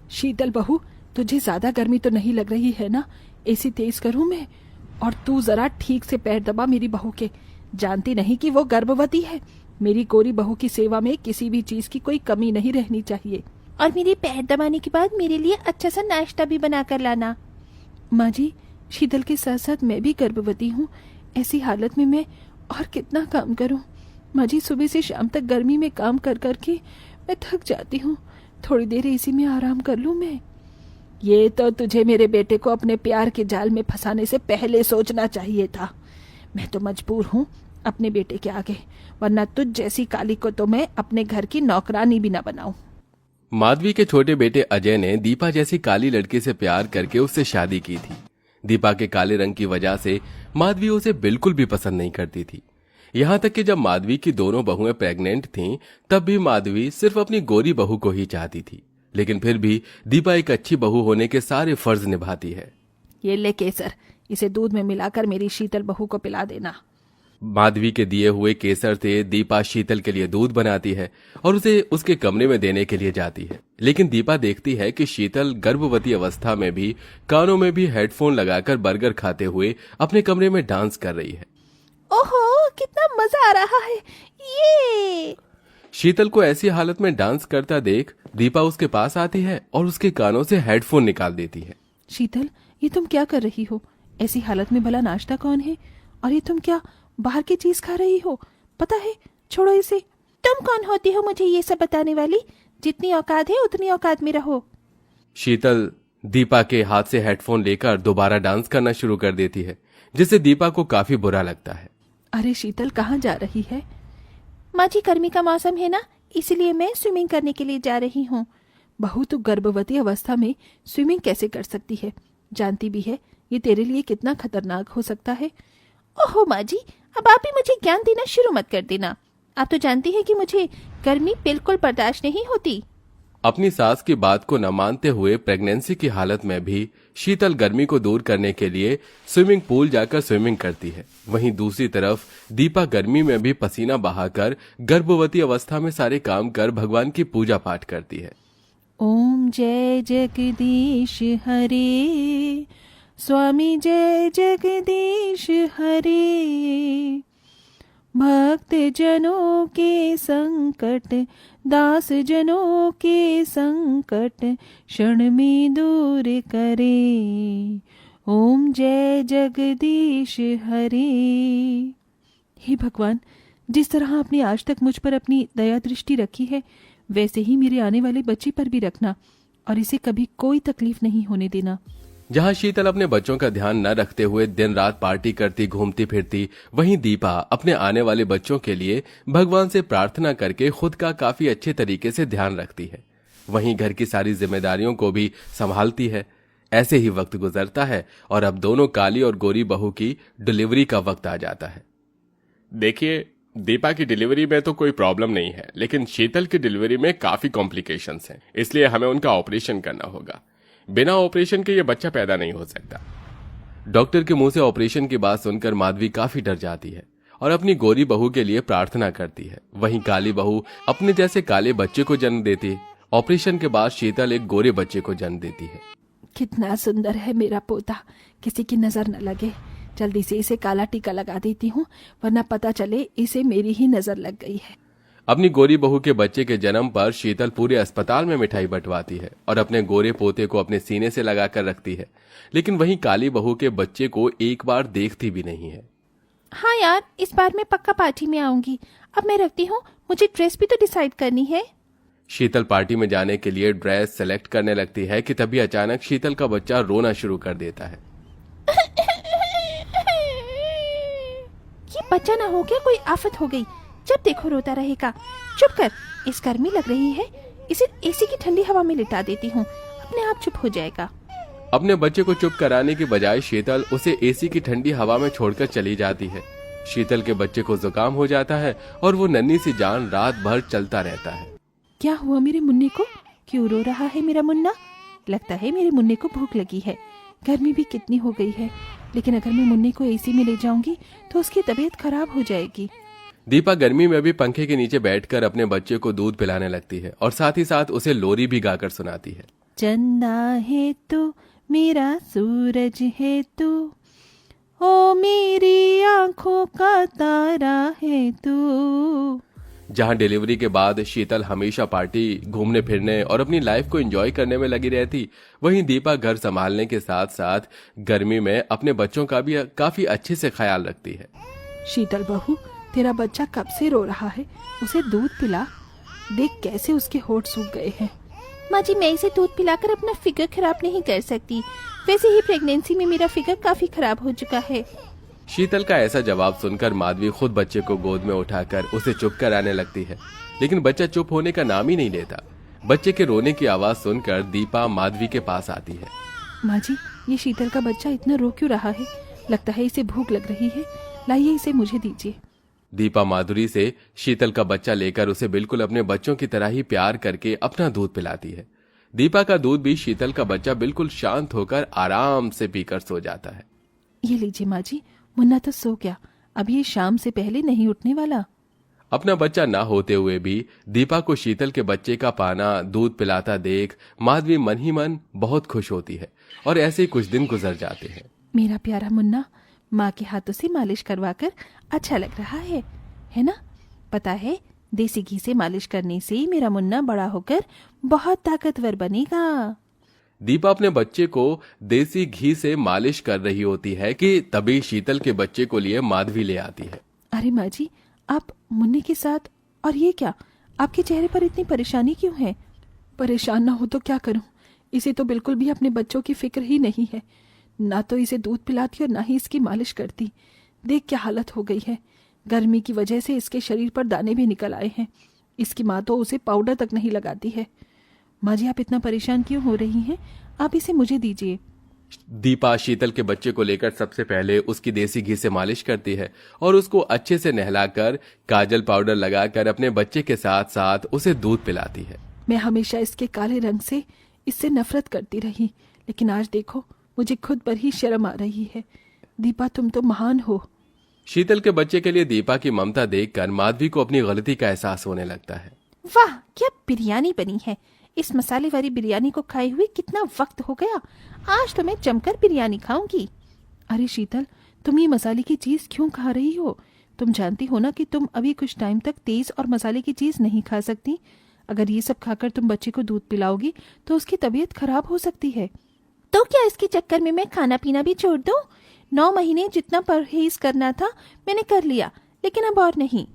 शीतल बहू, तुझे ज्यादा गर्मी तो नहीं लग रही है ना? एसी तेज करूं मैं? और तू जरा ठीक से पैर दबा मेरी बहू के। जानती नहीं कि वो गर्भवती है? मेरी गोरी बहू की सेवा में किसी भी चीज की कोई कमी नहीं रहनी चाहिए। और मेरे पैर दबाने के बाद मेरे लिए अच्छा सा नाश्ता भी बना कर लाना। माँ जी, शीतल के साथ साथ मैं भी गर्भवती हूँ। ऐसी हालत में मैं और कितना काम करूँ? माँ जी, सुबह से शाम तक गर्मी में काम कर कर के मैं थक जाती हूँ। थोड़ी देर एसी में आराम कर लूँ मैं। ये तो तुझे मेरे बेटे को अपने प्यार के जाल में फंसाने से पहले सोचना चाहिए था। मैं तो मजबूर हूँ अपने बेटे के आगे, वरना तुझ जैसी काली को तो मैं अपने घर की नौकरानी भी न बनाऊं। माधवी के छोटे बेटे अजय ने दीपा जैसी काली लड़की से प्यार करके उससे शादी की थी। दीपा के काले रंग की वजह से माधवी उसे बिल्कुल भी पसंद नहीं करती थी। यहाँ तक कि जब माधवी की दोनों बहुएं प्रेग्नेंट थीं, तब भी माधवी सिर्फ अपनी गोरी बहू को ही चाहती थी। लेकिन फिर भी दीपा एक अच्छी बहू होने के सारे फर्ज निभाती है। ये ले केसर, इसे दूध में मिलाकर मेरी शीतल बहू को पिला देना। माधवी के दिए हुए केसर से दीपा शीतल के लिए दूध बनाती है और उसे उसके कमरे में देने के लिए जाती है। लेकिन दीपा देखती है कि शीतल गर्भवती अवस्था में भी कानों में भी हेडफोन लगाकर बर्गर खाते हुए अपने कमरे में डांस कर रही है। ओहो, कितना मजा आ रहा है ये। शीतल को ऐसी हालत में डांस करता देख दीपा उसके पास आती है और उसके कानों से हेडफोन निकाल देती है। शीतल, ये तुम क्या कर रही हो? ऐसी हालत में भला नाश्ता कौन है? और ये तुम क्या बाहर की चीज खा रही हो? पता है, छोड़ो इसे। तुम कौन होती हो मुझे ये सब बताने वाली? जितनी औकात है उतनी औकात में रहो। शीतल दीपा के हाथ से हेडफोन लेकर दोबारा डांस करना शुरू कर देती है, जिससे दीपा को काफी बुरा लगता है। अरे शीतल, कहाँ जा रही है? माँ जी, गर्मी का मौसम है ना, इसलिए मैं स्विमिंग करने के लिए जा रही हूँ। बहू, तो गर्भवती अवस्था में स्विमिंग कैसे कर सकती है? जानती भी है ये तेरे लिए कितना खतरनाक हो सकता है। ओहो माँ जी, अब आप ही मुझे ज्ञान देना शुरू मत कर देना। आप तो जानती हैं कि मुझे गर्मी बिल्कुल बर्दाश्त नहीं होती। अपनी सास की बात को न मानते हुए प्रेगनेंसी की हालत में भी शीतल गर्मी को दूर करने के लिए स्विमिंग पूल जाकर स्विमिंग करती है। वहीं दूसरी तरफ दीपा गर्मी में भी पसीना बहाकर गर्भवती अवस्था में सारे काम कर भगवान की पूजा पाठ करती है। ओम जय जगदीश हरे, स्वामी जय जगदीश हरे। भक्त जनों के संकट, दास जनों के संकट क्षण में दूर करे। ओम जय जगदीश हरे। हे भगवान, जिस तरह आपने आज तक मुझ पर अपनी दया दृष्टि रखी है, वैसे ही मेरे आने वाले बच्चे पर भी रखना और इसे कभी कोई तकलीफ नहीं होने देना। जहां शीतल अपने बच्चों का ध्यान न रखते हुए दिन रात पार्टी करती घूमती फिरती, वहीं दीपा अपने आने वाले बच्चों के लिए भगवान से प्रार्थना करके खुद का काफी अच्छे तरीके से ध्यान रखती है। वहीं घर की सारी जिम्मेदारियों को भी संभालती है। ऐसे ही वक्त गुजरता है और अब दोनों काली और गोरी बहू की डिलीवरी का वक्त आ जाता है। देखिए, दीपा की डिलीवरी में तो कोई प्रॉब्लम नहीं है, लेकिन शीतल की डिलीवरी में काफी कॉम्प्लिकेशंस हैं, इसलिए हमें उनका ऑपरेशन करना होगा। बिना ऑपरेशन के ये बच्चा पैदा नहीं हो सकता। डॉक्टर के मुंह से ऑपरेशन की बात सुनकर माधवी काफी डर जाती है और अपनी गोरी बहू के लिए प्रार्थना करती है। वहीं काली बहू अपने जैसे काले बच्चे को जन्म देती है। ऑपरेशन के बाद शीतल एक गोरे बच्चे को जन्म देती है। कितना सुंदर है मेरा पोता, किसी की नजर न लगे। जल्दी से इसे काला टीका लगा देती हूँ, वरना पता चले इसे मेरी ही नजर लग गई है। अपनी गोरी बहू के बच्चे के जन्म पर शीतल पूरे अस्पताल में मिठाई बंटवाती है और अपने गोरे पोते को अपने सीने से लगाकर रखती है। लेकिन वहीं काली बहू के बच्चे को एक बार देखती भी नहीं है। हाँ यार, इस बार मैं पक्का पार्टी में आऊंगी। अब मैं रखती हूँ, मुझे ड्रेस भी तो डिसाइड करनी है। शीतल पार्टी में जाने के लिए ड्रेस सेलेक्ट करने लगती है कि तभी अचानक शीतल का बच्चा रोना शुरू कर देता है। ये बच्चा ना हो क्या, कोई आफत हो गई। जब देखो रोता रहेगा। चुप कर, इस गर्मी लग रही है, इसे एसी की ठंडी हवा में लिटा देती हूँ, अपने आप चुप हो जाएगा। अपने बच्चे को चुप कराने की बजाय शीतल उसे एसी की ठंडी हवा में छोड़कर चली जाती है। शीतल के बच्चे को जुकाम हो जाता है और वो नन्ही सी जान रात भर चलता रहता है। क्या हुआ मेरे मुन्ने को? क्यों रो रहा है मेरा मुन्ना? लगता है मेरे मुन्ने को भूख लगी है। गर्मी भी कितनी हो गई है, लेकिन अगर मैं मुन्ने को एसी में ले जाऊंगी तो उसकी तबीयत खराब हो जाएगी। दीपा गर्मी में भी पंखे के नीचे बैठकर अपने बच्चे को दूध पिलाने लगती है और साथ ही साथ उसे लोरी भी गाकर सुनाती है। चंदा है तू, मेरा सूरज है तू, ओ मेरी आंखों का तारा है तू। जहां डिलीवरी के बाद शीतल हमेशा पार्टी, घूमने फिरने और अपनी लाइफ को एंजॉय करने में लगी रहती, वहीं दीपा घर संभालने के साथ साथ गर्मी में अपने बच्चों का भी काफी अच्छे से ख्याल रखती है। शीतल बहू, तेरा बच्चा कब से रो रहा है, उसे दूध पिला। देख कैसे उसके होठ सूख गए हैं। माँ जी, मैं इसे दूध पिलाकर अपना फिगर खराब नहीं कर सकती। वैसे ही प्रेगनेंसी में मेरा फिगर काफी खराब हो चुका है। शीतल का ऐसा जवाब सुनकर माधवी खुद बच्चे को गोद में उठाकर उसे चुप कराने लगती है, लेकिन बच्चा चुप होने का नाम ही नहीं लेता। बच्चे के रोने की आवाज सुनकर दीपा माधवी के पास आती है। माँ जी, ये शीतल का बच्चा इतना रो क्यों रहा है? लगता है इसे भूख लग रही है। लाइए इसे मुझे दीजिए। दीपा माधुरी से शीतल का बच्चा लेकर उसे बिल्कुल अपने बच्चों की तरह ही प्यार करके अपना दूध पिलाती है। दीपा का दूध भी शीतल का बच्चा बिल्कुल शांत होकर आराम से पीकर सो जाता है। ये लीजिए माँ जी, मुन्ना तो सो गया, अब ये शाम से पहले नहीं उठने वाला। अपना बच्चा ना होते हुए भी दीपा को शीतल के बच्चे का पाना, दूध पिलाता देख माधवी मन ही मन बहुत खुश होती है और ऐसे ही कुछ दिन गुजर जाते हैं। मेरा प्यारा मुन्ना माँ के हाथों से मालिश करवाकर अच्छा लग रहा है ना? पता है, देसी घी से मालिश करने से मेरा मुन्ना बड़ा होकर बहुत ताकतवर बनेगा। दीपा अपने बच्चे को देसी घी से मालिश कर रही होती है कि तभी शीतल के बच्चे को लिए माधवी ले आती है। अरे माँ जी, आप मुन्ने के साथ, और ये क्या, आपके चेहरे पर इतनी परेशानी क्यों है? परेशान ना हो तो क्या करूं, इसे तो बिल्कुल भी अपने बच्चों की फिक्र ही नहीं है। ना तो इसे दूध पिलाती और ना ही इसकी मालिश करती। देख क्या हालत हो गई है। गर्मी की वजह से इसके शरीर पर दाने भी निकल आए हैं। इसकी माँ तो उसे पाउडर तक नहीं लगाती है। माँ जी, आप इतना परेशान क्यों हो रही हैं? आप इसे मुझे दीजिए। दीपा शीतल के बच्चे को लेकर सबसे पहले उसकी देसी घी से मालिश करती है और उसको अच्छे से नहलाकर काजल पाउडर लगाकर अपने बच्चे के साथ साथ उसे दूध पिलाती है। मैं हमेशा इसके काले रंग से इससे नफरत करती रही, लेकिन आज देखो मुझे खुद पर ही शर्म आ रही है। दीपा, तुम तो महान हो। शीतल के बच्चे के लिए दीपा की ममता देखकर माधवी को अपनी गलती का एहसास होने लगता है। वाह, क्या बिरयानी बनी है। इस मसाले वाली बिरयानी को खाए हुए कितना वक्त हो गया। आज तो मैं जमकर बिरयानी खाऊंगी। अरे शीतल, तुम ये मसाले की चीज क्यों खा रही हो? तुम जानती हो ना कि तुम अभी कुछ टाइम तक तेज और मसाले की चीज नहीं खा सकती। अगर ये सब खाकर तुम बच्चे को दूध पिलाओगी तो उसकी तबीयत खराब हो सकती है। तो क्या इसके चक्कर में मैं खाना पीना भी छोड़ दूं? 9 महीने जितना परहेज करना था मैंने कर लिया, लेकिन अब और नहीं।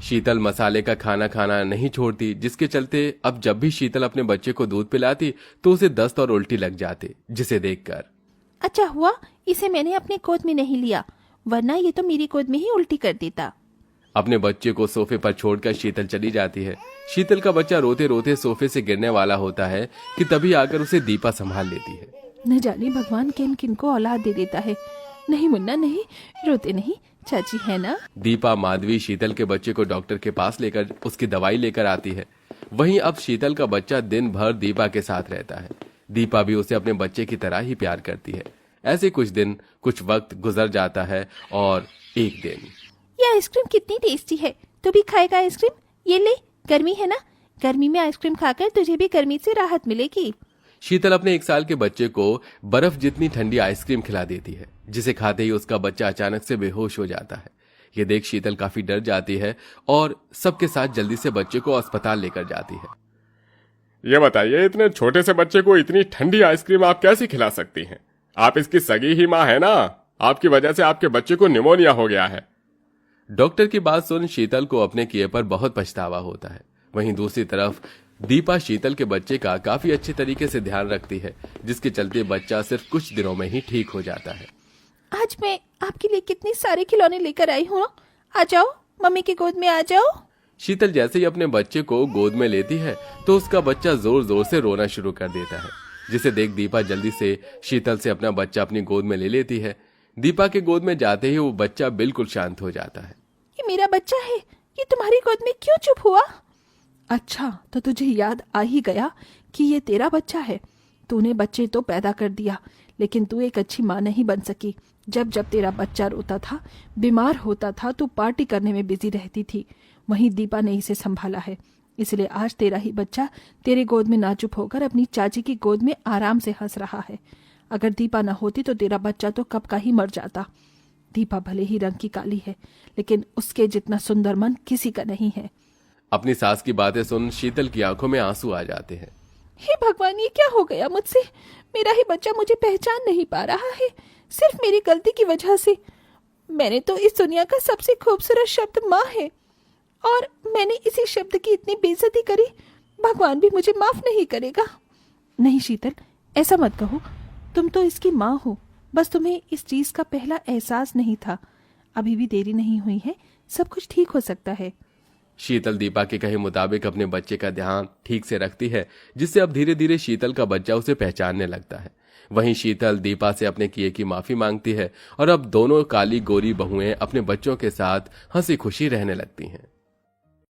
शीतल मसाले का खाना खाना नहीं छोड़ती, जिसके चलते अब जब भी शीतल अपने बच्चे को दूध पिलाती तो उसे दस्त और उल्टी लग जाती, जिसे देखकर अच्छा हुआ इसे मैंने अपने गोद में नहीं लिया, वरना ये तो मेरी गोद में ही उल्टी कर देता। अपने बच्चे को सोफे पर छोड़कर शीतल चली जाती है। शीतल का बच्चा रोते रोते सोफे से गिरने वाला होता है कि तभी आकर उसे दीपा संभाल लेती है। न जाने भगवान किन किन को औलाद दे देता है। नहीं मुन्ना, नहीं, रोते नहीं, चाची है ना। दीपा माधवी शीतल के बच्चे को डॉक्टर के पास लेकर उसकी दवाई लेकर आती है। वहीं अब शीतल का बच्चा दिन भर दीपा के साथ रहता है। दीपा भी उसे अपने बच्चे की तरह ही प्यार करती है। ऐसे कुछ दिन, कुछ वक्त गुजर जाता है और एक दिन, ये आइसक्रीम कितनी टेस्टी है, तू भी खाएगा आइसक्रीम? ये ले, गर्मी है ना, गर्मी में आइसक्रीम खाकर तुझे भी गर्मी से राहत मिलेगी। शीतल अपने 1 साल के बच्चे को बर्फ जितनी ठंडी आइसक्रीम खिला देती है, जिसे खाते ही उसका बच्चा अचानक से बेहोश हो जाता है। ये देख शीतल काफी डर जाती है और सबके साथ जल्दी से बच्चे को अस्पताल लेकर जाती है। ये बताइए, इतने छोटे से बच्चे को इतनी ठंडी आइसक्रीम आप कैसे खिला सकती हैं? आप इसकी सगी ही माँ है ना। आपकी वजह से आपके बच्चे को निमोनिया हो गया है। डॉक्टर की बात सुन शीतल को अपने किए पर बहुत पछतावा होता है। वहीं दूसरी तरफ दीपा शीतल के बच्चे का काफी अच्छे तरीके से ध्यान रखती है, जिसके चलते बच्चा सिर्फ कुछ दिनों में ही ठीक हो जाता है। आज मैं आपके लिए कितने सारे खिलौने लेकर आई हूँ। आ जाओ, मम्मी के गोद में आ जाओ। शीतल जैसे ही अपने बच्चे को गोद में लेती है तो उसका बच्चा जोर जोर से रोना शुरू कर देता है, जिसे देख दीपा जल्दी से शीतल से अपना बच्चा अपनी गोद में ले लेती है। दीपा के गोद में जाते ही वो बच्चा बिल्कुल शांत हो जाता है। ये मेरा बच्चा है, ये तुम्हारी गोद में क्यों चुप हुआ? अच्छा, तो तुझे याद आ ही गया कि ये तेरा बच्चा है। तूने बच्चे तो पैदा कर दिया, लेकिन तू एक अच्छी माँ नहीं बन सकी। जब जब तेरा बच्चा रोता था, बीमार होता था, तू पार्टी करने में बिजी रहती थी। वहीं दीपा ने इसे संभाला है। इसलिए आज तेरा ही बच्चा तेरे गोद में ना चुप होकर अपनी चाची की गोद में आराम से हंस रहा है। अगर दीपा न होती तो तेरा बच्चा तो कब का ही मर जाता। दीपा भले ही रंग की काली है, लेकिन उसके जितना सुंदर मन किसी का नहीं है। अपनी सास की बातें सुन शीतल की आंखों में आंसू आ जाते हैं। हे भगवान, ये क्या हो गया मुझसे? मेरा ही बच्चा मुझे पहचान नहीं पा रहा है, सिर्फ मेरी गलती की वजह से। मैंने तो इस दुनिया का सबसे खूबसूरत शब्द माँ है, और मैंने इसी शब्द की इतनी बेइज्जती करी। भगवान भी मुझे माफ नहीं करेगा। नहीं शीतल, ऐसा मत कहो। तुम तो इसकी माँ हो, बस तुम्हें इस चीज का पहला एहसास नहीं था। अभी भी देरी नहीं हुई है, सब कुछ ठीक हो सकता है। शीतल दीपा के कहे मुताबिक अपने बच्चे का ध्यान ठीक से रखती है, जिससे अब धीरे धीरे शीतल का बच्चा उसे पहचानने लगता है। वहीं शीतल दीपा से अपने किए की माफी मांगती है और अब दोनों काली गोरी बहुएं अपने बच्चों के साथ हंसी खुशी रहने लगती हैं।